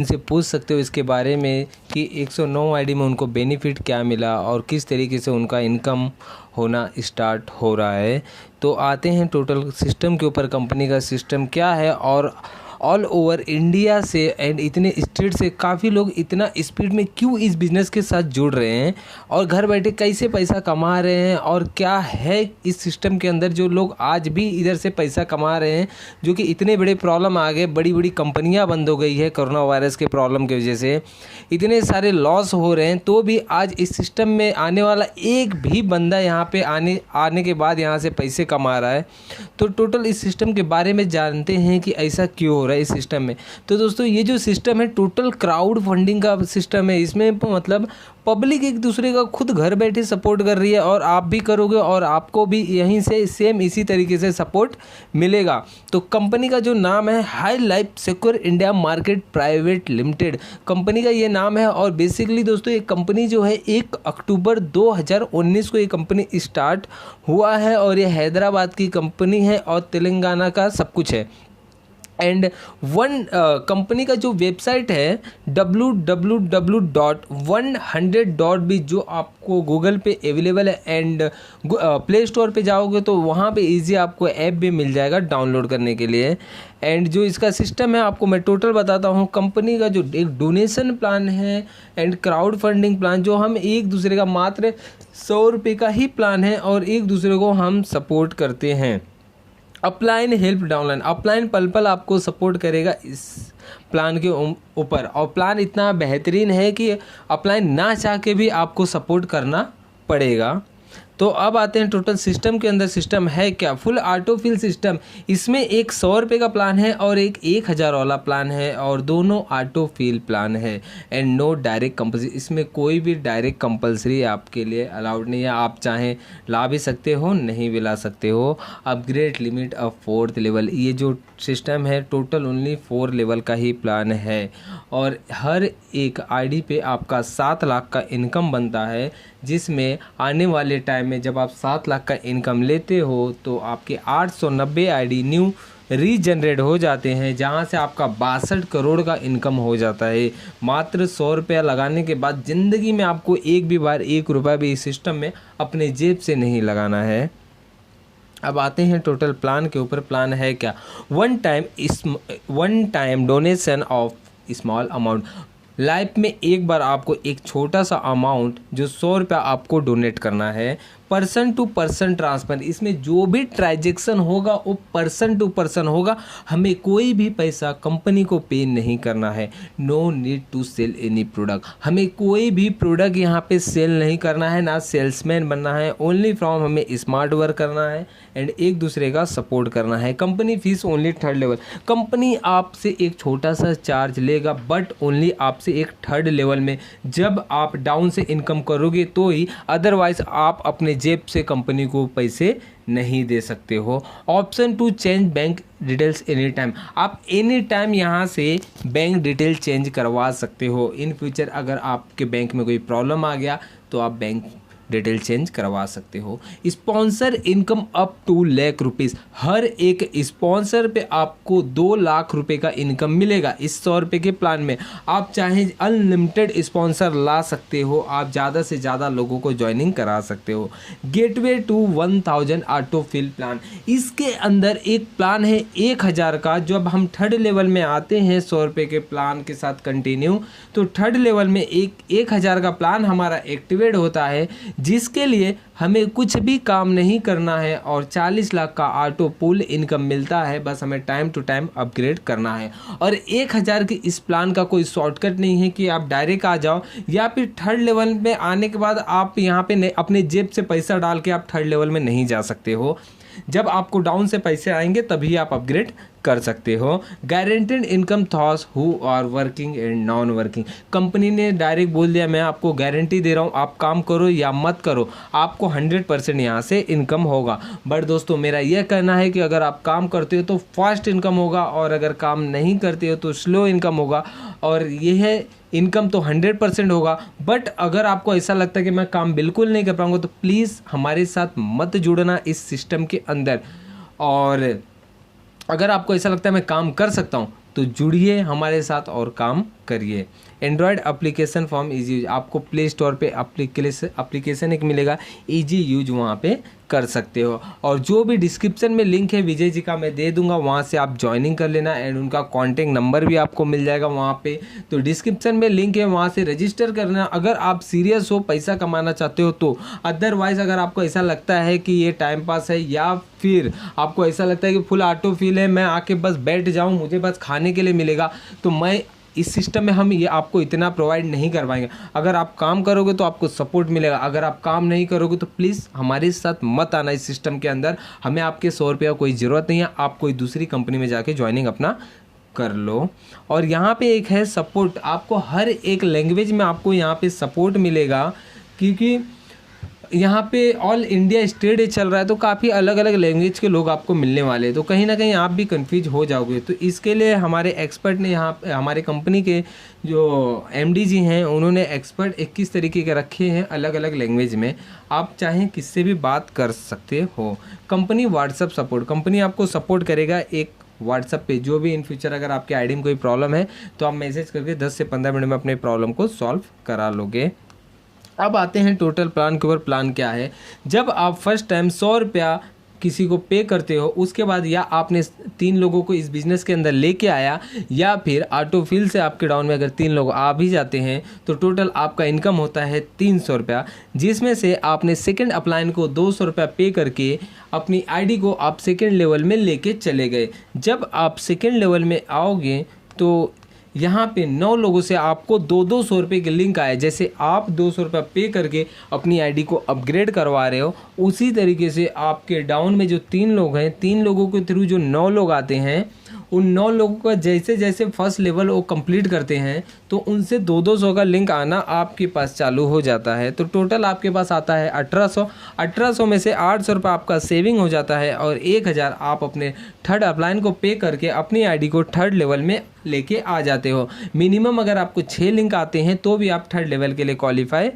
इनसे पूछ सकते हो इसके बारे में कि 109 आईडी में उनको बेनिफिट क्या मिला और किस तरीके से उनका इनकम होना स्टार्ट हो रहा है। तो आते हैं टोटल सिस्टम के ऊपर, कंपनी का सिस्टम क्या है और ऑल ओवर इंडिया से एंड इतने स्टेट से काफ़ी लोग इतना स्पीड में क्यों इस बिज़नेस के साथ जुड़ रहे हैं और घर बैठे कैसे पैसा कमा रहे हैं और क्या है इस सिस्टम के अंदर जो लोग आज भी इधर से पैसा कमा रहे हैं, जो कि इतने बड़े प्रॉब्लम आ गए, बड़ी बड़ी कंपनियां बंद हो गई है कोरोना वायरस के प्रॉब्लम की वजह से, इतने सारे लॉस हो रहे हैं, तो भी आज इस सिस्टम में आने वाला एक भी बंदा यहाँ पे आने के बाद यहाँ से पैसे कमा रहा है। तो टोटल इस सिस्टम के बारे में जानते हैं कि ऐसा क्यों हो रहा है इस सिस्टम में। तो दोस्तों ये जो सिस्टम है टोटल क्राउड फंडिंग का सिस्टम है। इसमें मतलब पब्लिक एक दूसरे का खुद घर बैठे सपोर्ट कर रही है और आप भी करोगे और आपको भी यहीं से सेम इसी तरीके से सपोर्ट मिलेगा। तो कंपनी का जो नाम है high life secure India market private limited, company का ये नाम है। और बेसिकली दोस्तों ये कंपनी जो है 1 अक्टूबर 2019 को ये कंपनी स्टार्ट हुआ है और ये हैदराबाद की कंपनी है और तेलंगाना का सब कुछ है। एंड कंपनी का जो वेबसाइट है www.100.biz जो आपको गूगल पे अवेलेबल है एंड प्ले स्टोर पे जाओगे तो वहाँ पे इजी आपको ऐप भी मिल जाएगा डाउनलोड करने के लिए। एंड जो इसका सिस्टम है आपको मैं टोटल बताता हूँ। कंपनी का जो एक डोनेशन प्लान है एंड क्राउड फंडिंग प्लान, जो हम एक दूसरे का मात्र 100 रुपये का ही प्लान है और एक दूसरे को हम सपोर्ट करते हैं। अपलाइन हेल्प डाउनलाइन, अपलाइन पल पल आपको सपोर्ट करेगा इस प्लान के ऊपर। और प्लान इतना बेहतरीन है कि अपलाइन ना चाह के भी आपको सपोर्ट करना पड़ेगा। तो अब आते हैं टोटल सिस्टम के अंदर। सिस्टम है क्या? Full auto fill system. इसमें एक 100 रुपये का प्लान है और एक 1000 वाला प्लान है और दोनों ऑटो फिल प्लान है एंड नो डायरेक्ट कंपल्सरी। इसमें कोई भी डायरेक्ट कंपल्सरी आपके लिए अलाउड नहीं है। आप चाहें ला भी सकते हो, नहीं भी ला सकते हो। Upgrade limit of 4th level, ये जो सिस्टम है टोटल ओनली 4 लेवल का ही प्लान है और हर एक आईडी पे आपका 7 लाख का इनकम बनता है, जिसमें आने वाले टाइम में जब आप 7 लाख का इनकम लेते हो तो आपके 890 आईडी न्यू रीजनरेट हो जाते हैं, जहां से आपका 62 करोड़ का इनकम हो जाता है। मात्र 100 रुपया लगाने के बाद ज़िंदगी में आपको एक भी बार 1 रुपया भी इस सिस्टम में अपने जेब से नहीं लगाना है। अब आते हैं टोटल प्लान के ऊपर। प्लान है क्या? One time donation of small amount. Life में एक बार आपको एक छोटा सा अमाउंट जो 100 रुपया आपको डोनेट करना है। पर्सन टू पर्सन ट्रांसफर, इसमें जो भी ट्रांजैक्शन होगा वो पर्सन टू पर्सन होगा। हमें कोई भी पैसा कंपनी को पे नहीं करना है। No need to sell any product, हमें कोई भी प्रोडक्ट यहाँ पे सेल नहीं करना है, ना सेल्समैन बनना है। ओनली फ्रॉम हमें स्मार्ट वर्क करना है एंड एक दूसरे का सपोर्ट करना है। Company fees only 3rd level. Company आपसे एक छोटा सा चार्ज लेगा बट ओनली आपसे एक 3rd लेवल में, जब आप डाउन से इनकम करोगे तो ही, अदरवाइज आप अपने जेब से कंपनी को पैसे नहीं दे सकते हो। Option to change bank details any time, आप एनी टाइम यहाँ से बैंक डिटेल चेंज करवा सकते हो। इन फ्यूचर अगर आपके बैंक में कोई प्रॉब्लम आ गया तो आप बैंक डिटेल चेंज करवा सकते हो। Sponsor income up to lakh rupees, हर एक स्पॉन्सर पे आपको 2 लाख रुपए का इनकम मिलेगा। इस 100 रुपये के प्लान में आप चाहें अनलिमिटेड स्पॉन्सर ला सकते हो, आप ज़्यादा से ज़्यादा लोगों को ज्वाइनिंग करा सकते हो। Gateway to 1000 auto fill plan, इसके अंदर एक प्लान है 1000 का। जब हम 3rd लेवल में आते हैं 100 रुपये के प्लान के साथ कंटिन्यू, तो 3rd लेवल में 1000 का प्लान हमारा एक्टिवेट होता है, जिसके लिए हमें कुछ भी काम नहीं करना है और 40 लाख का ऑटो पुल इनकम मिलता है। बस हमें टाइम टू टाइम अपग्रेड करना है। और 1000 के इस प्लान का कोई शॉर्टकट नहीं है कि आप डायरेक्ट आ जाओ या फिर 3rd लेवल में आने के बाद आप यहाँ पे अपने जेब से पैसा डाल के आप 3rd लेवल में नहीं जा सकते हो। जब आपको डाउन से पैसे आएंगे तभी आप अपग्रेड कर सकते हो। Guaranteed income those who are working and non working, company ने डायरेक्ट बोल दिया मैं आपको गारंटी दे रहा हूँ, आप काम करो या मत करो, आपको 100% यहाँ से इनकम होगा। बट दोस्तों मेरा यह कहना है कि अगर आप काम करते हो तो फास्ट इनकम होगा और अगर काम नहीं करते हो तो स्लो इनकम होगा। और यह है इनकम तो 100% होगा। बट अगर आपको ऐसा लगता है कि मैं काम बिल्कुल नहीं कर पाऊंगा तो प्लीज़ हमारे साथ मत जुड़ना इस सिस्टम के अंदर। और अगर आपको ऐसा लगता है मैं काम कर सकता हूँ तो जुड़िए हमारे साथ और काम करिए। Android application form easy use, आपको प्ले स्टोर पे एप्लीकेशन एक मिलेगा, इजी यूज वहाँ पे कर सकते हो। और जो भी डिस्क्रिप्शन में लिंक है विजय जी का मैं दे दूंगा, वहाँ से आप ज्वाइनिंग कर लेना एंड उनका कॉन्टैक्ट नंबर भी आपको मिल जाएगा वहाँ पे। तो डिस्क्रिप्शन में लिंक है, वहाँ से रजिस्टर करना अगर आप सीरियस हो, पैसा कमाना चाहते हो तो। अदरवाइज़ अगर आपको ऐसा लगता है कि ये टाइम पास है या फिर आपको ऐसा लगता है कि फुल ऑटो फील है, मैं आके बस बैठ जाऊँ, मुझे बस खाने के लिए मिलेगा, तो मैं इस सिस्टम में हम ये आपको इतना प्रोवाइड नहीं करवाएंगे। अगर आप काम करोगे तो आपको सपोर्ट मिलेगा, अगर आप काम नहीं करोगे तो प्लीज़ हमारे साथ मत आना इस सिस्टम के अंदर। हमें आपके 100 रुपये कोई ज़रूरत नहीं है, आप कोई दूसरी कंपनी में जाके ज्वाइनिंग अपना कर लो। और यहाँ पे एक है सपोर्ट, आपको हर एक लैंग्वेज में आपको यहाँ पे सपोर्ट मिलेगा, क्योंकि यहाँ पे ऑल इंडिया स्टेट डे चल रहा है, तो काफ़ी अलग अलग लैंग्वेज के लोग आपको मिलने वाले हैं, तो कहीं ना कहीं आप भी कंफ्यूज हो जाओगे। तो इसके लिए हमारे एक्सपर्ट ने यहाँ हमारे कंपनी के जो एमडी जी हैं, उन्होंने एक्सपर्ट 21 तरीके के रखे हैं अलग अलग लैंग्वेज में, आप चाहें किससे भी बात कर सकते हो। कंपनी व्हाट्सअप सपोर्ट, कंपनी आपको सपोर्ट करेगा एक व्हाट्सअप पे, जो भी इन फ्यूचर अगर आपके आईडी में कोई प्रॉब्लम है तो आप मैसेज करके 10 से 15 मिनट में अपने प्रॉब्लम को सॉल्व करा लोगे। अब आते हैं टोटल प्लान के ऊपर। प्लान क्या है, जब आप फर्स्ट टाइम 100 रुपया किसी को पे करते हो, उसके बाद या आपने 3 लोगों को इस बिज़नेस के अंदर लेके आया, या फिर ऑटोफिल से आपके डाउन में अगर 3 लोग आ भी जाते हैं, तो टोटल आपका इनकम होता है 300 रुपया, जिसमें से आपने सेकंड अपलाइन को 200 रुपया पे करके अपनी आईडी को आप सेकंड लेवल में लेके चले गए। जब आप सेकंड लेवल में आओगे तो यहाँ पे 9 लोगों से आपको 200 रुपये के लिंक आए। जैसे आप 200 रुपये पे करके अपनी आईडी को अपग्रेड करवा रहे हो, उसी तरीके से आपके डाउन में जो 3 लोग हैं, 3 लोगों के थ्रू जो 9 लोग आते हैं, उन 9 लोगों का जैसे जैसे फर्स्ट लेवल वो कंप्लीट करते हैं, तो उनसे 200 का लिंक आना आपके पास चालू हो जाता है। तो टोटल आपके पास आता है 1800 में से 800 रुपये आपका सेविंग हो जाता है, और 1000 आप अपने थर्ड अपलाइन को पे करके अपनी आईडी को थर्ड लेवल में लेके आ जाते हो। मिनिमम अगर आपको 6 लिंक आते हैं तो भी आप थर्ड लेवल के लिए क्वालिफाई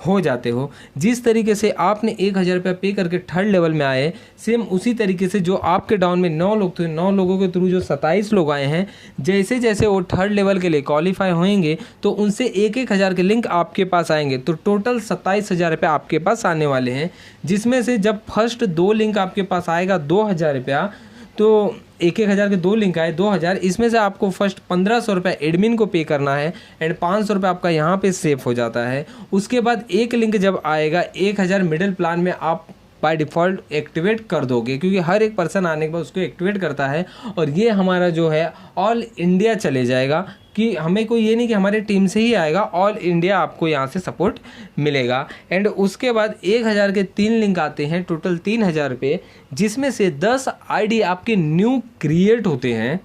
हो जाते हो। जिस तरीके से आपने 1000 रुपये पे करके थर्ड लेवल में आए, सेम उसी तरीके से जो आपके डाउन में 9 लोग थे, 9 लोगों के थ्रू जो 27 लोग आए हैं, जैसे जैसे वो थर्ड लेवल के लिए क्वालिफाई होंगे तो उनसे 1000 के लिंक आपके पास आएंगे। तो टोटल 27,000 रुपये आपके पास आने वाले हैं, जिसमें से जब फर्स्ट 2 लिंक आपके पास आएगा 2000 रुपया, तो 1000 के 2 लिंक आए 2000, इसमें से आपको फर्स्ट 1500 रुपये एडमिन को पे करना है एंड 500 रुपये आपका यहाँ पे सेव हो जाता है। उसके बाद एक लिंक जब आएगा 1000 मिडिल प्लान में आप बाय डिफ़ॉल्ट एक्टिवेट कर दोगे, क्योंकि हर एक पर्सन आने के बाद उसको एक्टिवेट करता है, और ये हमारा जो है ऑल इंडिया चले जाएगा, कि हमें कोई ये नहीं कि हमारे टीम से ही आएगा, ऑल इंडिया आपको यहाँ से सपोर्ट मिलेगा। एंड उसके बाद 1000 के 3 लिंक आते हैं, टोटल 3000 रुपये, जिसमें से 10 आईडी आपके न्यू क्रिएट होते हैं।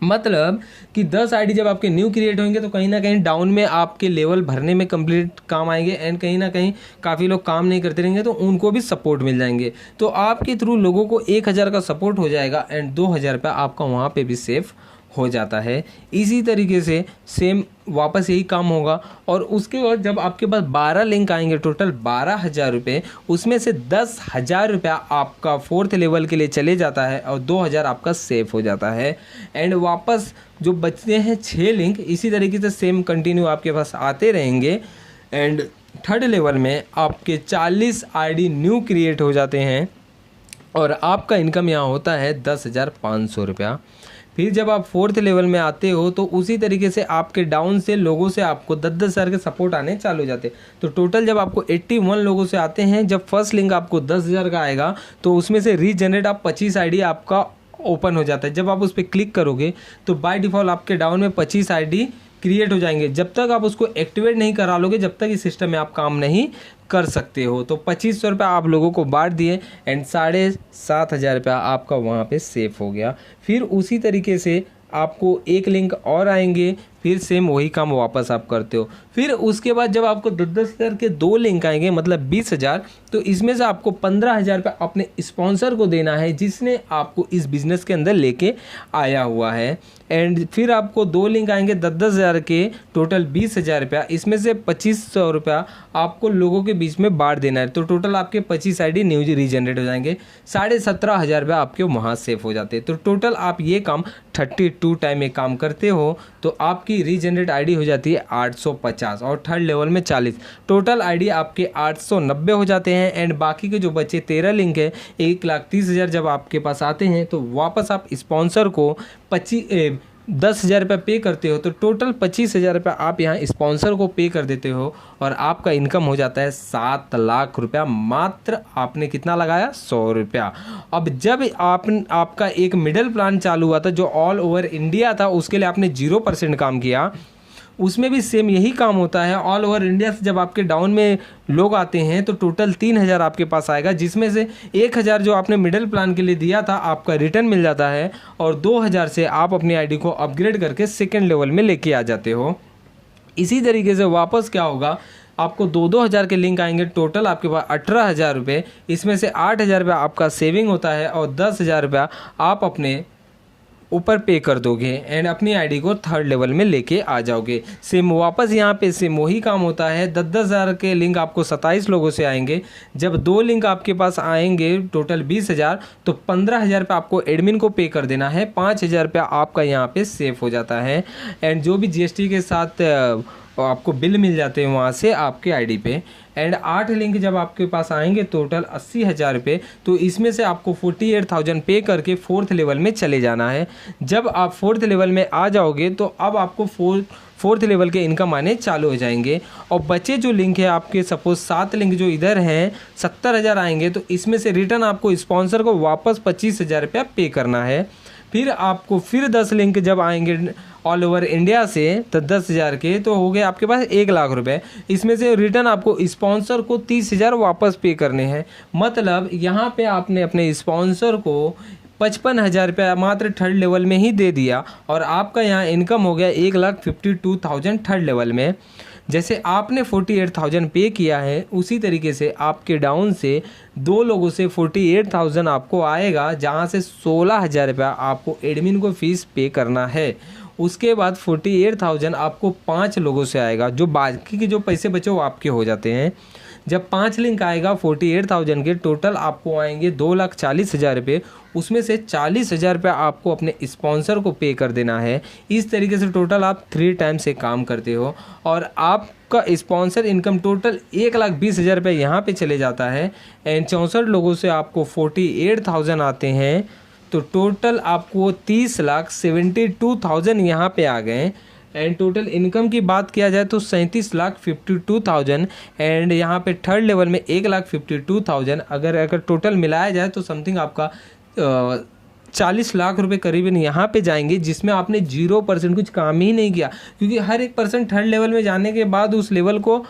मतलब कि 10 आईडी जब आपके न्यू क्रिएट होंगे तो कहीं ना कहीं डाउन में आपके लेवल भरने में कंप्लीट काम आएंगे, एंड कहीं ना कहीं काफ़ी लोग काम नहीं करते रहेंगे तो उनको भी सपोर्ट मिल जाएंगे। तो आपके थ्रू लोगों को 1000 का सपोर्ट हो जाएगा एंड 2000 रुपये आपका वहाँ पे भी सेफ हो जाता है। इसी तरीके से सेम वापस यही काम होगा। और उसके बाद जब आपके पास 12 लिंक आएंगे, टोटल 12,000 रुपये, उसमें से 10,000 रुपया आपका 4th लेवल के लिए चले जाता है और 2000 आपका सेफ हो जाता है। एंड वापस जो बचते हैं 6 लिंक, इसी तरीके से सेम कंटिन्यू आपके पास आते रहेंगे। एंड थर्ड लेवल में आपके 40 आईडी न्यू क्रिएट हो जाते हैं और आपका इनकम यहाँ होता है 10,500 रुपया। फिर जब आप 4th लेवल में आते हो तो उसी तरीके से आपके डाउन से लोगों से आपको 10,000 के सपोर्ट आने चालू हो जाते हैं। तो टोटल जब आपको 81 लोगों से आते हैं, जब फर्स्ट लिंक आपको 10,000 का आएगा तो उसमें से रीजनरेट आप 25 आईडी आपका ओपन हो जाता है। जब आप उस पर क्लिक करोगे तो बाय डिफ़ॉल्ट आपके डाउन में 25 आईडी क्रिएट हो जाएंगे। जब तक आप उसको एक्टिवेट नहीं करा लोगे, जब तक इस सिस्टम में आप काम नहीं कर सकते हो। तो 2500 रुपये आप लोगों को बांट दिए एंड 7,500 रुपया आपका वहाँ पे सेफ हो गया। फिर उसी तरीके से आपको 1 लिंक और आएंगे, फिर सेम वही काम वापस आप करते हो। फिर उसके बाद जब आपको 10-10 हज़ार के 2 लिंक आएंगे मतलब 20,000, तो इसमें से आपको 15,000 रुपये अपने स्पॉन्सर को देना है जिसने आपको इस बिज़नेस के अंदर लेके आया हुआ है। एंड फिर आपको 2 लिंक आएंगे 10-10 हज़ार के, टोटल 20,000 रुपया। इसमें से 2500 रुपया आपको लोगों के बीच में बांट देना है, तो टोटल आपके 25 ID न्यू रीजनरेट हो जाएंगे। 17,500 रुपया आपके वहाँ सेव हो जाते हैं। तो टोटल आप ये काम 32 टाइम में काम करते हो तो आपकी रीजनरेट ID हो जाती है 850 और थर्ड लेवल में 40। टोटल ID आपके 890 हो जाते हैं। एंड बाकी के जो बचे 13 लिंक है 1,30,000 जब आपके पास आते हैं तो वापस आप स्पॉन्सर को 10,000 रुपये पे करते हो, तो टोटल 25,000 रुपये आप यहाँ स्पॉन्सर को पे कर देते हो और आपका इनकम हो जाता है 7 लाख रुपया। मात्र आपने कितना लगाया? 100 रुपया। अब जब आपका एक मिडिल प्लान चालू हुआ था जो ऑल ओवर इंडिया था, उसके लिए आपने 0% काम किया, उसमें भी सेम यही काम होता है। ऑल ओवर इंडिया से जब आपके डाउन में लोग आते हैं तो टोटल 3,000 आपके पास आएगा, जिसमें से 1,000 जो आपने मिडिल प्लान के लिए दिया था आपका रिटर्न मिल जाता है और 2,000 से आप अपनी ID को अपग्रेड करके सेकेंड लेवल में लेके आ जाते हो। इसी तरीके से वापस क्या होगा, आपको 2-2 हज़ार के लिंक आएंगे, टोटल आपके पास 18,000 रुपये। इसमें से 8,000 रुपया आपका सेविंग होता है और 10,000 रुपया आप अपने ऊपर पे कर दोगे एंड अपनी ID को थर्ड लेवल में लेके आ जाओगे। सेम वापस यहाँ पे सेम वही काम होता है। 10-10 हज़ार के लिंक आपको 27 लोगों से आएंगे। जब 2 लिंक आपके पास आएंगे टोटल 20,000, तो 15,000 रुपये आपको एडमिन को पे कर देना है। 5,000 रुपया आपका यहाँ पे सेव हो जाता है एंड जो भी GST के साथ आपको बिल मिल जाते हैं वहाँ से आपके ID पे। एंड 8 लिंक जब आपके पास आएंगे टोटल 80,000 रुपये, तो इसमें से आपको 48,000 पे करके 4th लेवल में चले जाना है। जब आप 4th लेवल में आ जाओगे तो अब आपको 4th लेवल के इनकम आने चालू हो जाएंगे। और बचे जो लिंक है आपके, सपोज 7 लिंक जो इधर हैं 70,000 आएंगे, तो इसमें से रिटर्न आपको स्पॉन्सर को वापस 25,000 रुपया पे करना है। फिर आपको फिर 10 लिंक जब आएंगे ऑल ओवर इंडिया से तो 10,000 के, तो हो गए आपके पास 1 लाख रुपए। इसमें से रिटर्न आपको स्पॉन्सर को 30,000 वापस पे करने हैं। मतलब यहाँ पे आपने अपने स्पॉन्सर को 55,000 रुपया मात्र थर्ड लेवल में ही दे दिया और आपका यहाँ इनकम हो गया 1,52,000 थर्ड लेवल में। जैसे आपने 48,000 पे किया है, उसी तरीके से आपके डाउन से 2 लोगों से 48,000 आपको आएगा, जहाँ से 16,000 रुपया आपको एडमिन को फीस पे करना है। उसके बाद 48,000 आपको 5 लोगों से आएगा, जो बाकी के जो पैसे बचे वो आपके हो जाते हैं। जब 5 लिंक आएगा 48,000 के, टोटल आपको आएंगे 2,40,000 रुपये। उसमें से 40,000 रुपये आपको अपने स्पॉन्सर को पे कर देना है। इस तरीके से टोटल आप 3 टाइम से काम करते हो और आपका स्पॉन्सर इनकम टोटल 1,20,000 रुपये यहाँ पे चले जाता है। एंड 64 लोगों से आपको 48,000 आते हैं, तो टोटल आपको 30,72,000 यहाँ पे आ गए। एंड टोटल इनकम की बात किया जाए तो 37,52,000 एंड यहाँ पे थर्ड लेवल में 1,52,000। अगर टोटल मिलाया जाए तो समथिंग आपका 40 लाख रुपए करीबन यहाँ पे जाएंगे, जिसमें आपने 0% कुछ काम ही नहीं किया। क्योंकि हर एक पर्सन थर्ड लेवल में जाने के बाद उस लेवल को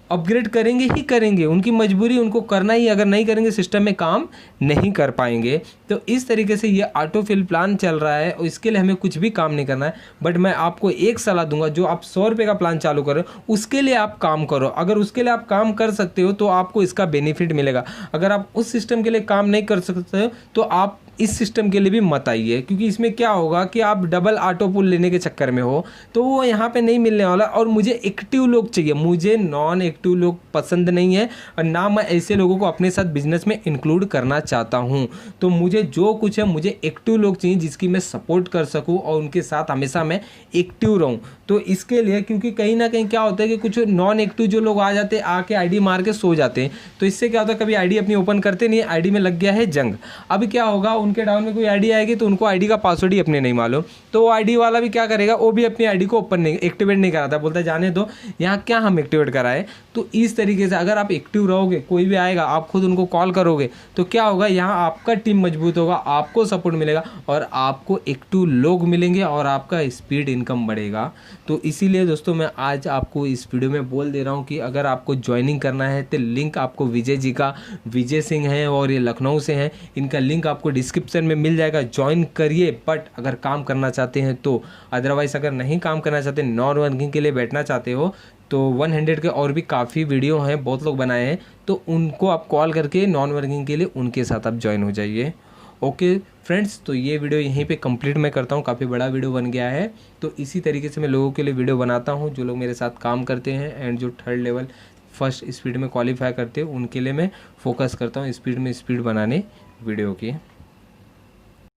अपग्रेड करेंगे ही करेंगे, उनकी मजबूरी उनको करना ही, अगर नहीं करेंगे सिस्टम में काम नहीं कर पाएंगे। तो इस तरीके से ये ऑटोफिल प्लान चल रहा है और इसके लिए हमें कुछ भी काम नहीं करना है। बट मैं आपको एक सलाह दूंगा, जो आप 100 रुपये का प्लान चालू करो उसके लिए आप काम करो। अगर उसके लिए आप काम कर सकते हो तो आपको इसका बेनिफिट मिलेगा। अगर आप उस सिस्टम के लिए काम नहीं कर सकते हो तो आप इस सिस्टम के लिए भी मत आइए, क्योंकि इसमें क्या होगा कि आप डबल ऑटो पुल लेने के चक्कर में हो तो वो यहाँ पे नहीं मिलने वाला। और मुझे एक्टिव लोग चाहिए, मुझे नॉन एक्टिव लोग पसंद नहीं है और ना मैं ऐसे लोगों को अपने साथ बिजनेस में इंक्लूड करना चाहता हूँ। तो मुझे जो कुछ है, मुझे एक्टिव लोग चाहिए जिसकी मैं सपोर्ट कर सकूँ और उनके साथ हमेशा मैं एक्टिव रहूँ। तो इसके लिए, क्योंकि कहीं ना कहीं क्या होता है कि कुछ नॉन एक्टिव जो लोग आ जाते हैं, आके आईडी मार के सो जाते हैं, तो इससे क्या होता है कभी आईडी अपनी ओपन करते नहीं है, आईडी में लग गया है जंग। अब क्या होगा, उनके डाउन में कोई आईडी आएगी तो उनको आईडी का पासवर्ड ही अपने नहीं मालूम, तो वो आईडी वाला भी क्या करेगा, वो भी अपनी आईडी को ओपन नहीं, एक्टिवेट नहीं कराता, बोलता है जाने दो, यहाँ क्या हम एक्टिवेट कराए। तो इस तरीके से अगर आप एक्टिव रहोगे, कोई भी आएगा आप खुद उनको कॉल करोगे तो क्या होगा, यहाँ आपका टीम मजबूत होगा, आपको सपोर्ट मिलेगा और आपको एक्टिव लोग मिलेंगे और आपका स्पीड इनकम बढ़ेगा। तो इसीलिए दोस्तों मैं आज आपको इस वीडियो में बोल दे रहा हूँ कि अगर आपको ज्वाइनिंग करना है तो लिंक आपको विजय जी का, विजय सिंह है और ये लखनऊ से हैं, इनका लिंक आपको डिस्क्रिप्शन में मिल जाएगा, ज्वाइन करिए। बट अगर काम करना चाहते हैं तो, अदरवाइज़ अगर नहीं काम करना चाहते, नॉन वर्किंग के लिए बैठना चाहते हो तो 100 के और भी काफ़ी वीडियो हैं, बहुत लोग बनाए हैं, तो उनको आप कॉल करके नॉन वर्किंग के लिए उनके साथ आप ज्वाइन हो जाइए। ओके फ्रेंड्स, तो ये वीडियो यहीं पे कंप्लीट मैं करता हूँ, काफ़ी बड़ा वीडियो बन गया है। तो इसी तरीके से मैं लोगों के लिए वीडियो बनाता हूँ जो लोग मेरे साथ काम करते हैं एंड जो 3rd लेवल फर्स्ट स्पीड में क्वालिफाई करते हैं, उनके लिए मैं फोकस करता हूँ स्पीड में स्पीड बनाने वीडियो की।